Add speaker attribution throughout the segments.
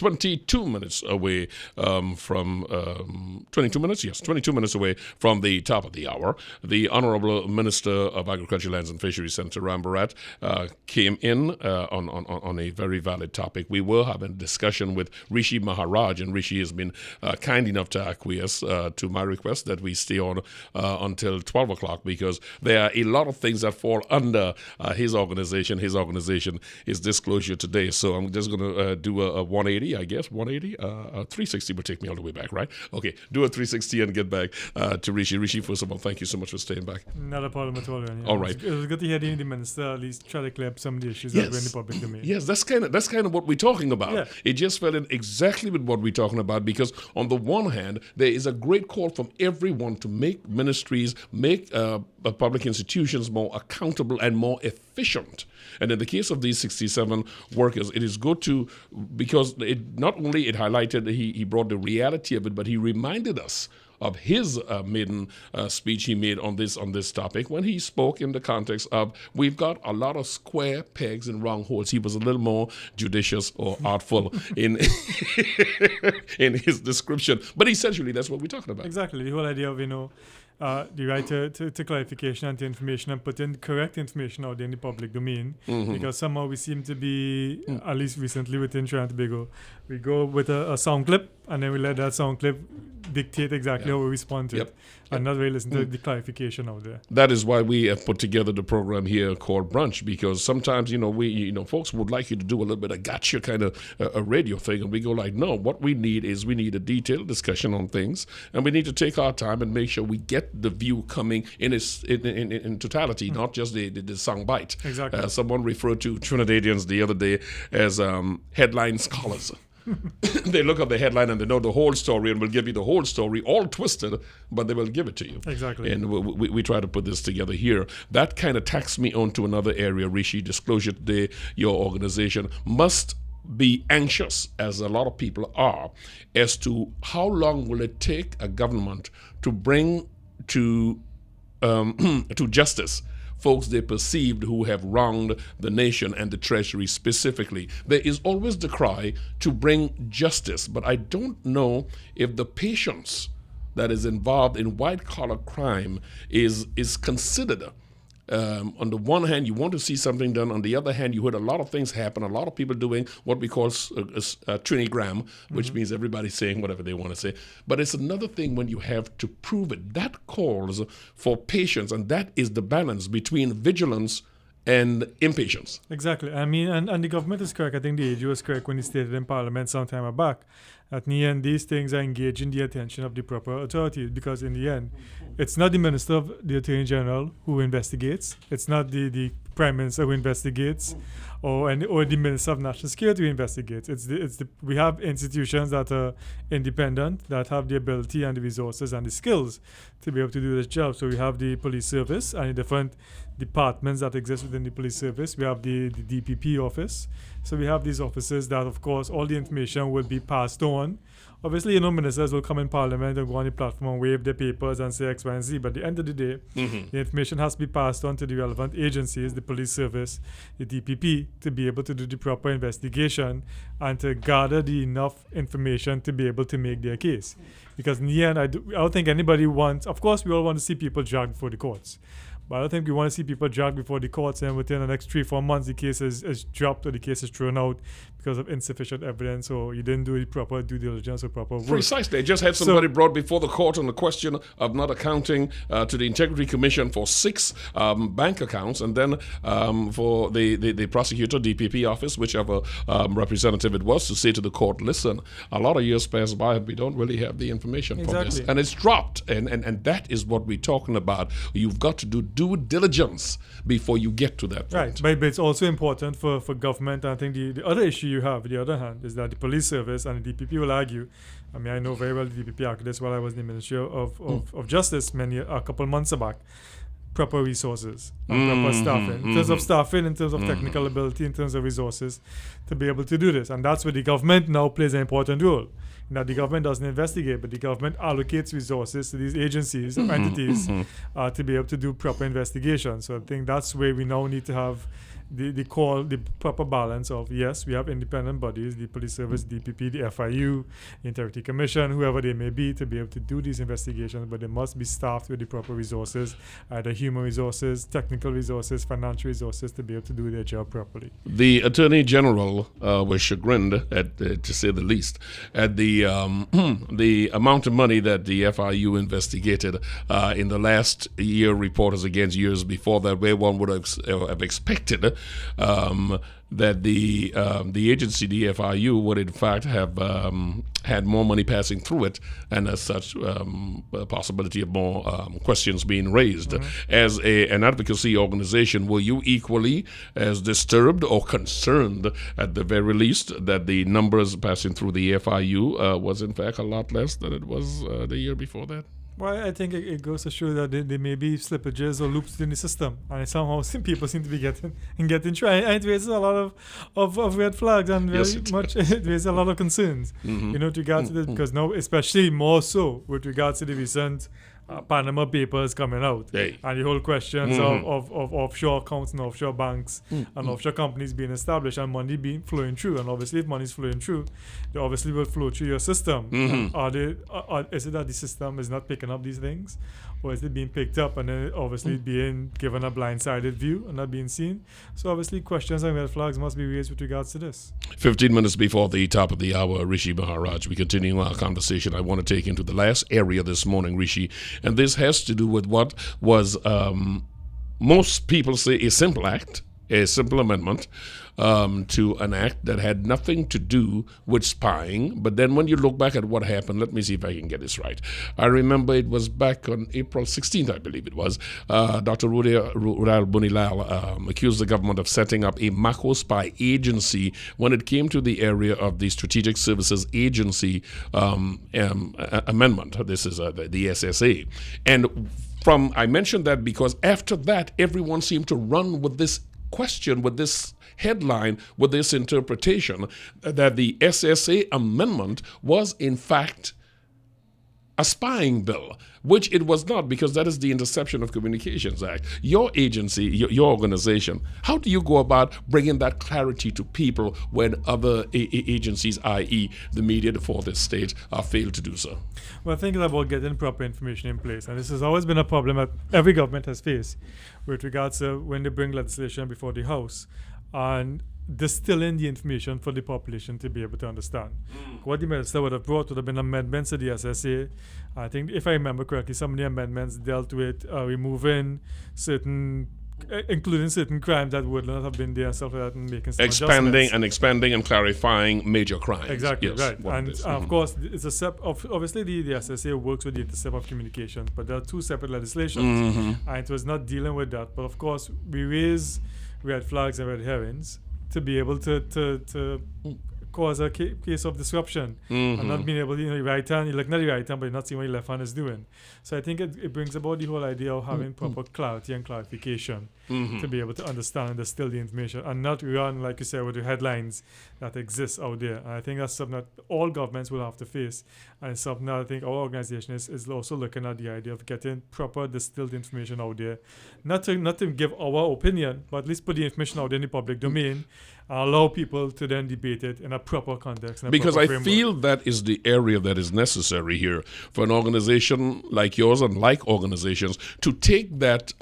Speaker 1: 22 minutes away from 22 minutes. Yes, 22 minutes away from the top of the hour. The Honorable Minister of Agriculture, Lands and Fisheries, Senator Ram Bharat, came in on a very valid topic. We were having a discussion with Rishi Maharaj, and Rishi has been kind enough to acquiesce to my request that we stay on until 12 o'clock, because there are a lot of things that fall under his organization. His organization is Disclosure Today. So I'm just going to do a 180, I guess. 180? 360 would take me all the way back, right? Okay, do a 360 and get back to Rishi. Rishi, first of all, thank you so much for staying back.
Speaker 2: Not a problem at all, Rennie.
Speaker 1: All right.
Speaker 2: It was good to hear the minister at least try to clear up some of the issues that were in the public domain.
Speaker 1: Yes, that's kind of what we're talking about. Yeah. It just fell in exactly with what we're talking about, because on the one hand, there is a great call from everyone to make ministries, make public institutions more accountable and more efficient. And in the case of these 67 workers, it is good to, because it not only it highlighted, he brought the reality of it, but he reminded us of his maiden speech he made on this topic when he spoke in the context of we've got a lot of square pegs and round holes. He was a little more judicious or artful in in his description, but essentially that's what we're talking about.
Speaker 2: Exactly, the whole idea of the right to clarification and to information, and putting correct information out there in the public domain, because somehow we seem to be, at least recently within Trinidad and Tobago, we go with a sound clip and then we let that sound clip dictate exactly how we respond to it, and not really listen to the clarification out there.
Speaker 1: That is why we have put together the program here called Brunch, because sometimes folks would like you to do a little bit of gotcha kind of a radio thing, and we go like, no, what we need a detailed discussion on things, and we need to take our time and make sure we get the view coming in totality, not just the song bite.
Speaker 2: Exactly.
Speaker 1: Someone referred to Trinidadians the other day as headline scholars. They look at the headline and they know the whole story and will give you the whole story, all twisted, but they will give it to you.
Speaker 2: Exactly.
Speaker 1: And we try to put this together here. That kind of tacks me on to another area, Rishi. Disclosure Today, your organization must be anxious, as a lot of people are, as to how long will it take a government to bring to justice folks they perceived who have wronged the nation and the treasury specifically. There is always the cry to bring justice, but I don't know if the patience that is involved in white-collar crime is considered. On the one hand, you want to see something done. On the other hand, you heard a lot of things happen, a lot of people doing what we call trinigram, which means everybody saying whatever they want to say. But it's another thing when you have to prove it. That calls for patience, and that is the balance between vigilance and impatience.
Speaker 2: Exactly. I mean, and the government is correct. I think the AG was correct when he stated in Parliament some time back that in the end, these things are engaging the attention of the proper authorities, because in the end, it's not the Minister of the Attorney General who investigates. It's not the Prime Minister who investigates, or the Minister of National Security who investigates. We have institutions that are independent, that have the ability and the resources and the skills to be able to do this job. So we have the police service and the different departments that exist within the police service. We have the DPP office. So we have these offices that, of course, all the information will be passed on. Obviously, ministers will come in Parliament and go on the platform and wave their papers and say X, Y, and Z. But at the end of the day, the information has to be passed on to the relevant agencies, the police service, the DPP, to be able to do the proper investigation and to gather the enough information to be able to make their case. Because in the end, I don't think anybody wants, of course, we all want to see people dragged before the courts. But I don't think we want to see people dragged before the courts and within the next 3-4 months the case is dropped or the case is thrown out because of insufficient evidence, or you didn't do the proper due diligence or proper work.
Speaker 1: Precisely. They just had somebody brought before the court on the question of not accounting to the Integrity Commission for 6 bank accounts, and then for the prosecutor, DPP office, whichever representative it was, to say to the court, listen, a lot of years pass by and we don't really have the information for this. And it's dropped. And that is what we're talking about. You've got to do due diligence before you get to that point.
Speaker 2: Right, but it's also important for government. I think the other issue you have, on the other hand, is that the police service and the DPP will argue. I mean, I know very well the DPP argued this while I was in the Ministry of Justice a couple months back. Proper resources and proper staffing. In terms of staffing, in terms of technical ability, in terms of resources to be able to do this. And that's where the government now plays an important role. Now, the government doesn't investigate, but the government allocates resources to these agencies, entities, to be able to do proper investigation. So I think that's where we now need to have the proper balance of, yes, we have independent bodies, the police service, DPP, the FIU, the Integrity Commission, whoever they may be, to be able to do these investigations, but they must be staffed with the proper resources, either human resources, technical resources, financial resources, to be able to do their job properly.
Speaker 1: The Attorney General was chagrined, to say the least, at the the amount of money that the FIU investigated in the last year report as against years before that, where one would have expected that the agency, the FIU, would in fact have had more money passing through it, and as such, a possibility of more questions being raised. Mm-hmm. As an advocacy organization, were you equally as disturbed or concerned, at the very least, that the numbers passing through the FIU was in fact a lot less than it was the year before that?
Speaker 2: Well, I think it goes to show that there may be slippages or loops in the system, and somehow people seem to be getting through. And it raises a lot of red flags, and it raises a lot of concerns,
Speaker 1: mm-hmm.
Speaker 2: With regards to this, because now, especially more so with regards to the recent Panama Papers coming out, and the whole questions
Speaker 1: mm-hmm.
Speaker 2: of offshore accounts and offshore banks
Speaker 1: mm-hmm.
Speaker 2: and offshore companies being established and money being flowing through. And obviously, if money is flowing through, they obviously will flow through your system.
Speaker 1: Mm-hmm.
Speaker 2: Is it that the system is not picking up these things, or is it being picked up and then obviously being given a blindsided view and not being seen? So obviously, questions and red flags must be raised with regards to this.
Speaker 1: 15 minutes before the top of the hour, Rishi Maharaj, we continue our conversation. I want to take into the last area this morning, Rishi, and this has to do with what was most people say a simple act, a simple amendment to an act that had nothing to do with spying. But then when you look back at what happened, let me see if I can get this right. I remember it was back on April 16th, I believe it was, Dr. Rudal Bunilal accused the government of setting up a macro spy agency when it came to the area of the Strategic Services Agency amendment. This is the SSA. And I mentioned that because after that, everyone seemed to run with this question, with this headline, with this interpretation, that the SSA amendment was in fact a spying bill, which it was not, because that is the Interception of Communications Act. Your agency, your organization, how do you go about bringing that clarity to people when other agencies, i.e. the media, the fourth estate, failed to do so?
Speaker 2: Well, I think it's about getting proper information in place, and this has always been a problem that every government has faced with regards to when they bring legislation before the House and distilling the information for the population to be able to understand. What the minister would have brought would have been amendments to the SSA. I think, if I remember correctly, some of the amendments dealt with removing certain, including certain crimes that would not have been there and stuff like that, and making some
Speaker 1: expanding and clarifying major crimes.
Speaker 2: Exactly,
Speaker 1: yes,
Speaker 2: right. And of course, it's obviously the SSA works with the Intercept of Communications, but there are two separate legislations,
Speaker 1: mm-hmm.
Speaker 2: and it was not dealing with that. But of course, we raise red flags and red herrings to be able to cause a case of disruption,
Speaker 1: mm-hmm.
Speaker 2: and not being able to, your right hand, you're looking at the right hand, but you're not seeing what your left hand is doing. So I think it brings about the whole idea of having proper clarity and clarification
Speaker 1: mm-hmm.
Speaker 2: to be able to understand and distill the information, and not run, like you said, with the headlines that exist out there. And I think that's something that all governments will have to face, and it's something that I think our organization is also looking at, the idea of getting proper distilled information out there, not to give our opinion, but at least put the information out there in the public domain, and allow people to then debate it in a proper context.
Speaker 1: Because I feel that is the area that is necessary here for an organization like yours and like organizations to take that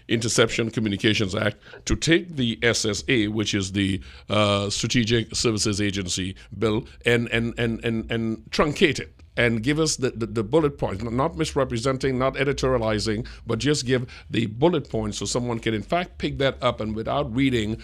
Speaker 1: Interception Communications Act, to take the SSA, which is the Strategic Services Agency bill, and truncate it. And give us the bullet points, not misrepresenting, not editorializing, but just give the bullet points so someone can in fact pick that up, and without reading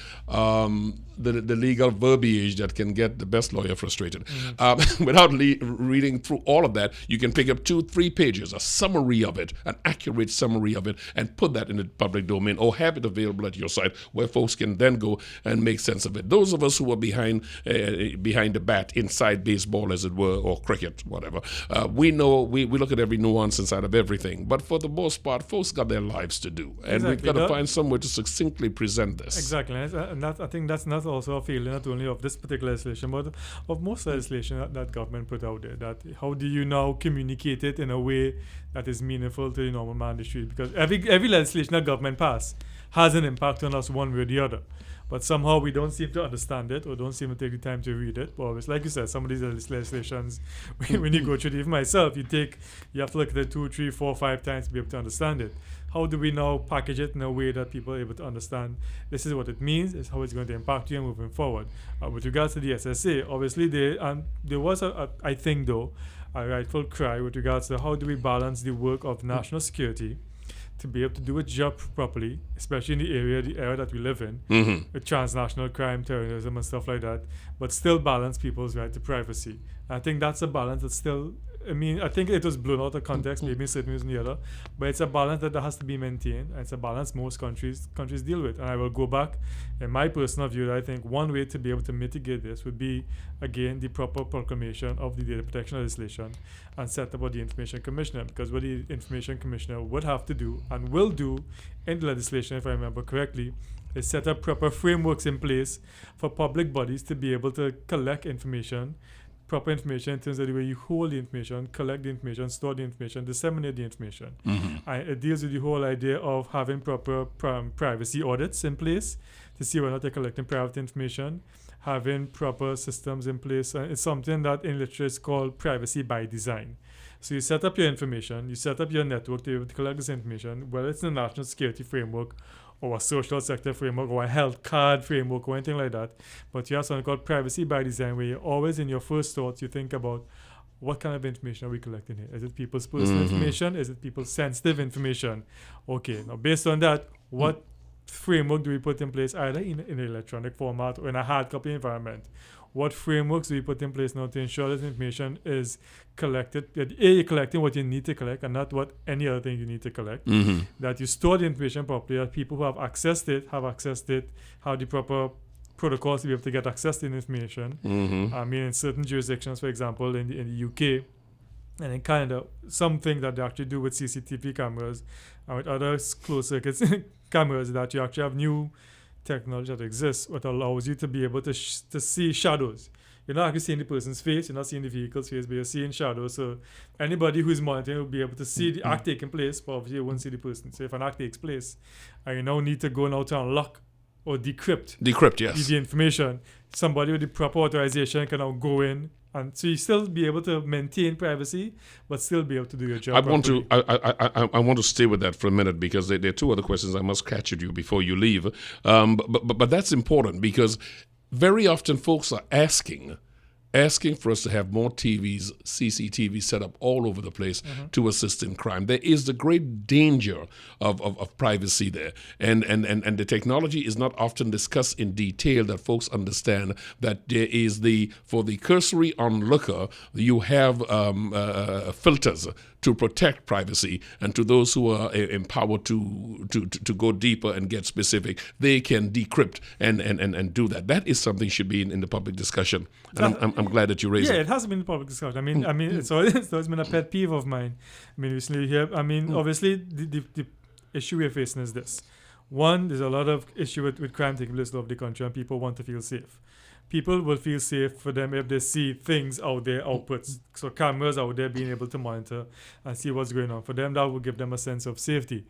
Speaker 1: the legal verbiage that can get the best lawyer frustrated. Mm-hmm. Without reading through all of that, you can pick up 2-3 pages, a summary of it, an accurate summary of it, and put that in the public domain, or have it available at your site where folks can then go and make sense of it. Those of us who are behind the bat, inside baseball as it were, or cricket, whatever, We know we look at every nuance inside of everything, but for the most part, folks got their lives to do, and we've got to find some way to succinctly present this.
Speaker 2: Exactly, and I think that's not also a failing not only of this particular legislation, but of most legislation that government put out there. That how do you now communicate it in a way that is meaningful to the normal man in the street? Because every legislation that government pass has an impact on us one way or the other. But somehow we don't seem to understand it or don't seem to take the time to read it. But it's like you said, some of these legislations, when you go through it, even myself, you have to look at it 2, 3, 4, 5 times to be able to understand it. How do we now package it in a way that people are able to understand this is what it means, is how it's going to impact you moving forward? With regards to the SSA, obviously there was I think though, a rightful cry with regards to how do we balance the work of national security to be able to do its job properly, especially in the area that we live in, with transnational crime, terrorism, and stuff like that, but still balance people's right to privacy. I think that's a balance that's still, I think it was blown out of context, maybe in certain ways and the other, but it's a balance that has to be maintained, and it's a balance most countries deal with. And I will go back, in my personal view, that I think one way to be able to mitigate this would be, again, the proper proclamation of the data protection legislation and set up the Information Commissioner, because what the Information Commissioner would have to do and will do in the legislation, if I remember correctly, is set up proper frameworks in place for public bodies to be able to collect information, proper information in terms of the way you hold the information, collect the information, store the information, disseminate the information. It deals with the whole idea of having proper privacy audits in place to see whether or not they're collecting private information, having proper systems in place. It's something that in literature is called privacy by design. So you set up your information, you set up your network to be able to collect this information, whether it's in a national security framework or a social sector framework or a health card framework or anything like that. But you have something called privacy by design, where you're always in your first thoughts, you think about what kind of information are we collecting here? Is it people's personal information? Is it people's sensitive information? Okay, now based on that, what framework do we put in place either in an electronic format or in a hard copy environment? What frameworks do we put in place now to ensure that information is collected? That you're collecting what you need to collect and not what any other thing you need to collect. That you store the information properly, that people who have accessed it, have the proper protocols to be able to get access to the information. In certain jurisdictions, for example, in the UK and in Canada, something that they actually do with CCTV cameras and with other closed circuit cameras, that you actually have new technology that exists that allows you to be able to see shadows. You're not actually seeing the person's face, you're not seeing the vehicle's face, but you're seeing shadows. So anybody who's monitoring will be able to see the act taking place, but obviously you won't see the person. So if an act takes place and you now need to go now to unlock or decrypt
Speaker 1: yes,
Speaker 2: the information, somebody with the proper authorization can now go in, and so you still be able to maintain privacy, but still be able to do your job.
Speaker 1: I want to stay with that for a minute, because there are 2 other questions I must catch at you before you leave. But that's important, because very often folks are asking for us to have more TVs, CCTV set up all over the place to assist in crime. There is the great danger of privacy there. And the technology is not often discussed in detail, that folks understand that there is for the cursory onlooker, you have filters to protect privacy, and to those who are empowered to go deeper and get specific, they can decrypt and do that. That is something should be in the public discussion, and I'm glad that you raised it.
Speaker 2: Yeah, it has been in the public discussion. It's always been a pet peeve of mine. Recently here, obviously the issue we're facing is this. One, there's a lot of issue with crime taking place all over the country, and people want to feel safe. People will feel safe for them if they see things out there, outputs. So cameras out there being able to monitor and see what's going on. For them, that will give them a sense of safety.